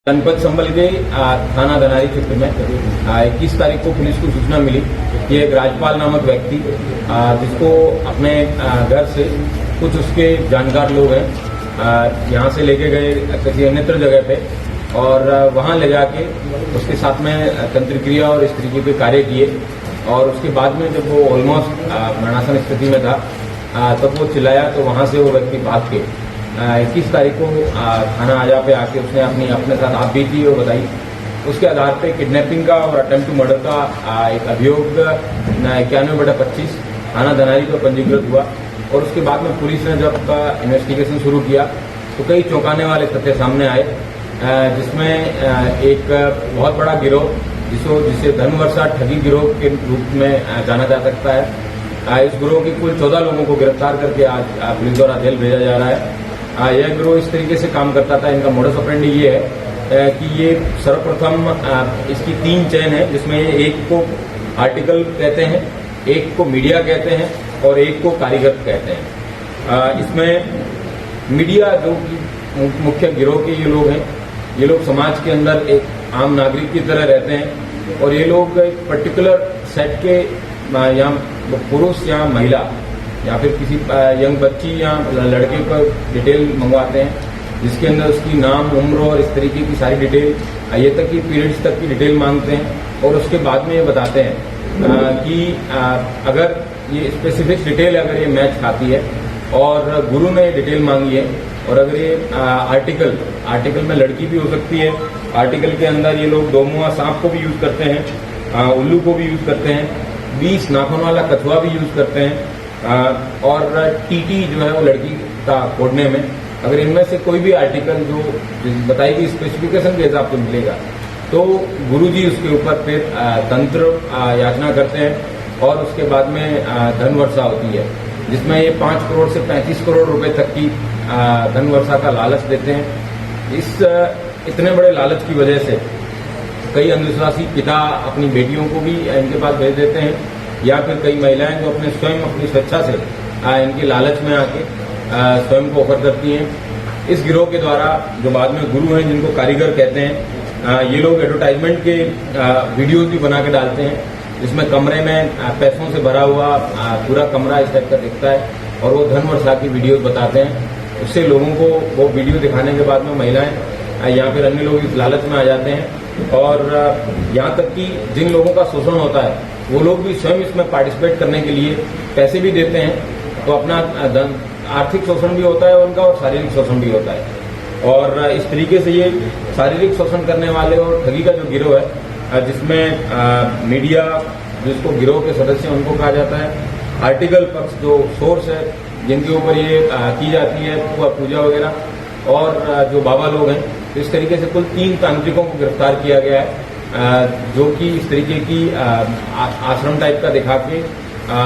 जनपद संभल के थाना धनारी क्षेत्र में 21 तारीख को पुलिस को सूचना मिली कि एक राजपाल नामक व्यक्ति जिसको अपने घर से कुछ उसके जानकार लोग हैं यहाँ से लेके गए किसी अन्यत्र जगह पे और वहाँ ले जाके उसके साथ में तंत्र क्रिया और इस तरीके के कार्य किए और उसके बाद में जब वो ऑलमोस्ट मरणासन स्थिति में था तब वो चिल्लाया तो वहाँ से वो व्यक्ति भाग के 21 तारीख को थाना आजा पे आके उसने अपने साथ आप बीती और बताई। उसके आधार पे किडनैपिंग का और अटेम्प्ट टू मर्डर का एक अभियोग 91/25 थाना धनारी पर पंजीकृत हुआ और उसके बाद में पुलिस ने जब इन्वेस्टिगेशन शुरू किया तो कई चौंकाने वाले तथ्य सामने आए जिसमें एक बहुत बड़ा गिरोह जिसे धनवर्षा ठगी गिरोह के रूप में जाना जा सकता है। इस गिरोह के कुल 14 लोगों को गिरफ्तार करके आज पुलिस द्वारा जेल भेजा जा रहा है। यह गिरोह इस तरीके से काम करता था, इनका मोडस ऑपरेंडी ये है कि ये सर्वप्रथम इसकी 3 चेन है जिसमें एक को आर्टिकल कहते हैं, एक को मीडिया कहते हैं और एक को कारीगर कहते हैं। इसमें मीडिया जो कि मुख्य गिरोह के ये लोग हैं, ये लोग समाज के अंदर एक आम नागरिक की तरह रहते हैं और ये लोग एक पर्टिकुलर सेट के या पुरुष या महिला या फिर किसी यंग बच्ची या लड़के को डिटेल मंगवाते हैं जिसके अंदर उसकी नाम, उम्र और इस तरीके की सारी डिटेल, ये तक की पीरियड्स तक की डिटेल मांगते हैं और उसके बाद में ये बताते हैं कि अगर ये स्पेसिफिक डिटेल अगर ये मैच खाती है और गुरु ने डिटेल मांगी है और अगर ये आर्टिकल में लड़की भी हो सकती है, आर्टिकल के अंदर ये लोग दोमुहा सांप को भी यूज करते हैं, उल्लू को भी यूज करते हैं, 20 नाखून वाला कछुआ भी यूज करते हैं और टीटी जो है वो लड़की का खोदने में, अगर इनमें से कोई भी आर्टिकल जो बताई गई स्पेसिफिकेशन के हिसाब से मिलेगा तो गुरुजी उसके ऊपर फिर तंत्र याचना करते हैं और उसके बाद में धन वर्षा होती है जिसमें ये 5 करोड़ से 35 करोड़ रुपए तक की धन वर्षा का लालच देते हैं। इस इतने बड़े लालच की वजह से कई अंधविश्वासी पिता अपनी बेटियों को भी इनके पास भेज देते हैं या फिर कई महिलाएं जो अपने स्वयं अपनी स्वेच्छा से इनके लालच में आके स्वयं को ऑफर करती हैं। इस गिरोह के द्वारा जो बाद में गुरु हैं जिनको कारीगर कहते हैं, ये लोग एडवर्टाइजमेंट के वीडियोज भी बना के डालते हैं जिसमें कमरे में पैसों से भरा हुआ पूरा कमरा इस टाइप का दिखता है और वो धन वर्षा की वीडियोज बताते हैं। उससे लोगों को वो वीडियो दिखाने के बाद में महिलाएं या फिर अन्य लोग इस लालच में आ जाते हैं और यहाँ तक कि जिन लोगों का शोषण होता है वो लोग भी स्वयं इसमें पार्टिसिपेट करने के लिए पैसे भी देते हैं तो अपना आर्थिक शोषण भी होता है उनका और शारीरिक शोषण भी होता है। और इस तरीके से ये शारीरिक शोषण करने वाले और ठगी का जो गिरोह है जिसमें मीडिया जिसको गिरोह के सदस्य उनको कहा जाता है, आर्टिकल पक्ष जो सोर्स है जिनके ऊपर ये की जाती है पूजा वगैरह और जो बाबा लोग हैं, तो इस तरीके से कुल 3 तांत्रिकों को गिरफ्तार किया गया है जो कि इस तरीके की आश्रम टाइप का दिखा के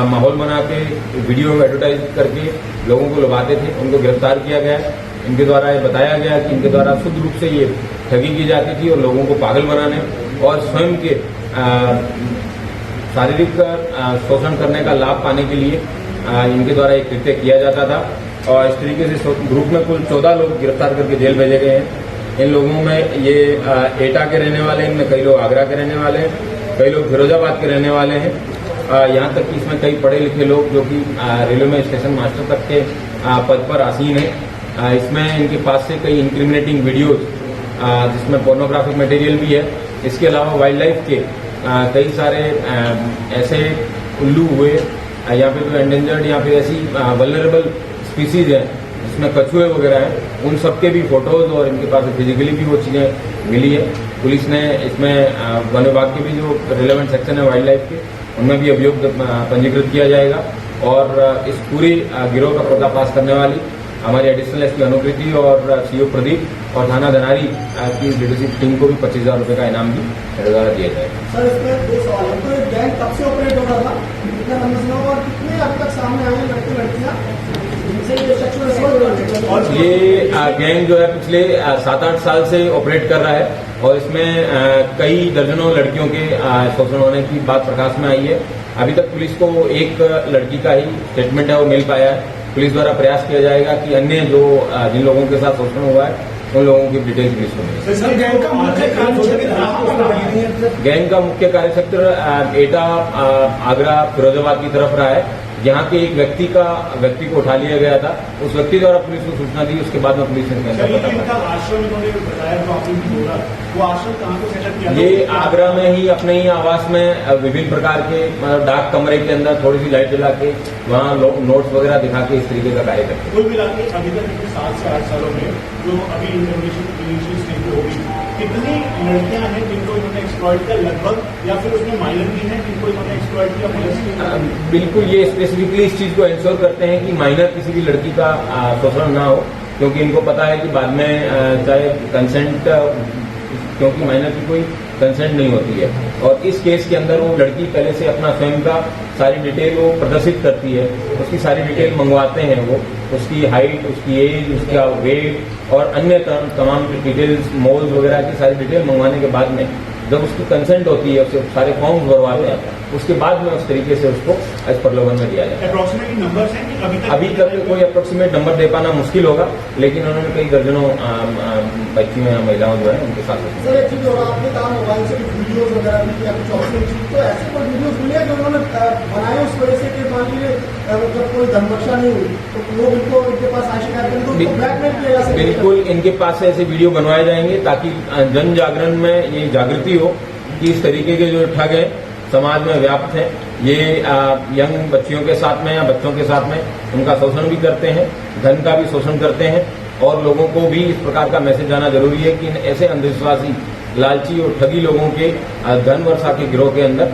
माहौल बना के वीडियो में एडवर्टाइज करके लोगों को लुभाते थे। उनको गिरफ्तार किया गया है। इनके द्वारा ये बताया गया कि इनके द्वारा शुद्ध रूप से ये ठगी की जाती थी और लोगों को पागल बनाने और स्वयं के शारीरिक शोषण करने का लाभ पाने के लिए इनके द्वारा एक कृत्य किया जाता था। और इस तरीके से ग्रुप में कुल 14 लोग गिरफ्तार करके जेल भेजे गए हैं। इन लोगों में ये एटा के रहने वाले हैं, इनमें कई लोग आगरा के रहने वाले हैं, कई लोग फिरोजाबाद के रहने वाले हैं। यहाँ तक कि इसमें कई पढ़े लिखे लोग जो कि रेलवे में स्टेशन मास्टर तक के पद पर आसीन है। इसमें इनके पास से कई इंक्रिमिनेटिंग वीडियोज जिसमें पोर्नोग्राफिक मटेरियल भी है। इसके अलावा वाइल्ड लाइफ के कई सारे ऐसे उल्लू हुए या फिर जो एंडेंजर्ड या फिर ऐसी वल्नरेबल स्पीसीज है जिसमें कछुए वगैरह हैं, उन सबके भी फोटोज और इनके पास फिजिकली भी वो चीज़ें मिली है। पुलिस ने इसमें वन विभाग के भी जो रिलेवेंट सेक्शन है वाइल्ड लाइफ के, उनमें भी अभियोग पंजीकृत किया जाएगा और इस पूरी गिरोह का पर्दाफाश करने वाली हमारी एडिशनल एसपी अनुकृति और सीओ प्रदीप और थाना धनारी की लीडरशिप टीम को भी 25,000 रुपये का इनाम भी मेरे द्वारा दिया जाएगा। सर, इसमें 2 सवाल है। तो गैंग कब से ऑपरेट हो रहा था, कितने लंबे और कितने अब तक सामने आए लड़के लड़कियां और ये गैंग जो है पिछले 7-8 साल से ऑपरेट कर रहा है और इसमें कई दर्जनों लड़कियों के शोषण होने की बात प्रकाश में आई है। अभी तक पुलिस को एक लड़की का ही स्टेटमेंट है वो मिल पाया है। पुलिस द्वारा प्रयास किया जाएगा कि अन्य जो जिन लोगों के साथ शोषण हुआ है उन लोगों की डिटेल्स पुलिस को मिली। सर गैंग का मुख्य कार्यक्षेत्र गैंग का मुख्य कार्यक्षेत्र एटा आगरा फिरोजाबाद की तरफ रहा है, जहाँ के एक व्यक्ति को उठा लिया गया था। उस व्यक्ति द्वारा पुलिस को सूचना दी, उसके बाद में पुलिस ने इनका आश्रम इन्होंने बताया जो आपने बोला, वो आश्रम कहाँ पे सेटअप किया? ये आगरा में ही अपने ही आवास में विभिन्न प्रकार के डाक कमरे के अंदर थोड़ी सी लाइट जला के वहाँ नोट्स वगैरह दिखा के इस तरीके का कार्य करते हैं। कुल मिला के अभी तक पिछले 7 से 8 सालों में जो अभी इनिशियल स्टेज पे होगी, कितनी लड़कियां हैं जिनको इन्होंने एक्सप्लॉइट किया लगभग, या फिर उसमें माइनर भी हैं जिनको इन्होंने एक्सप्लॉइट किया पुलिस? बिल्कुल, ये स्पेसिफिकली इस चीज को इंश्योर करते हैं कि माइनर किसी भी लड़की का शोषण ना हो, क्योंकि इनको पता है कि बाद में चाहे कंसेंट, क्योंकि माइनर की कोई कंसेंट नहीं होती है। और इस केस के अंदर वो लड़की पहले से अपना स्वयं का सारी डिटेल वो प्रदर्शित करती है, उसकी सारी डिटेल मंगवाते हैं वो, उसकी हाइट, उसकी एज, उसका वेट और अन्य तमाम डिटेल्स, मोल्स वगैरह की सारी डिटेल मंगवाने के बाद में जब उसकी कंसेंट होती है, उससे सारे फॉर्म्स भरवाते हैं, उसके बाद में उस तरीके से उसको एज प्रलोभन में दिया जाता है। अप्रोक्सीमेटली नंबर्स हैं कि अभी तक कोई अप्रोक्सीमेट नंबर दे पाना मुश्किल होगा, लेकिन उन्होंने कई दर्जनों बच्चियों या महिलाओं जो है उनके साथ। सर एक चीज और, आपने कहा मोबाइल से वीडियोज वगैरह भी या कुछ और चीज, तो ऐसे कोई वीडियोज मिले जो उन्होंने बनाए उस वजह से कि मान लीजिए जब कोई धनबख्शा नहीं हुई तो लोग इनको इनके पास आए शिकायत करें तो ब्लैकमेल किया जा सकता है? बिल्कुल, इनके पास से ऐसे वीडियो बनवाए जाएंगे ताकि जन जागरण में ये जागृति हो कि इस तरीके के जो ठग है समाज में व्याप्त हैं, ये यंग बच्चियों के साथ में या बच्चों के साथ में उनका शोषण भी करते हैं, धन का भी शोषण करते हैं। और लोगों को भी इस प्रकार का मैसेज जाना जरूरी है कि इन ऐसे अंधविश्वासी, लालची और ठगी लोगों के धन वर्षा के गिरोह के अंदर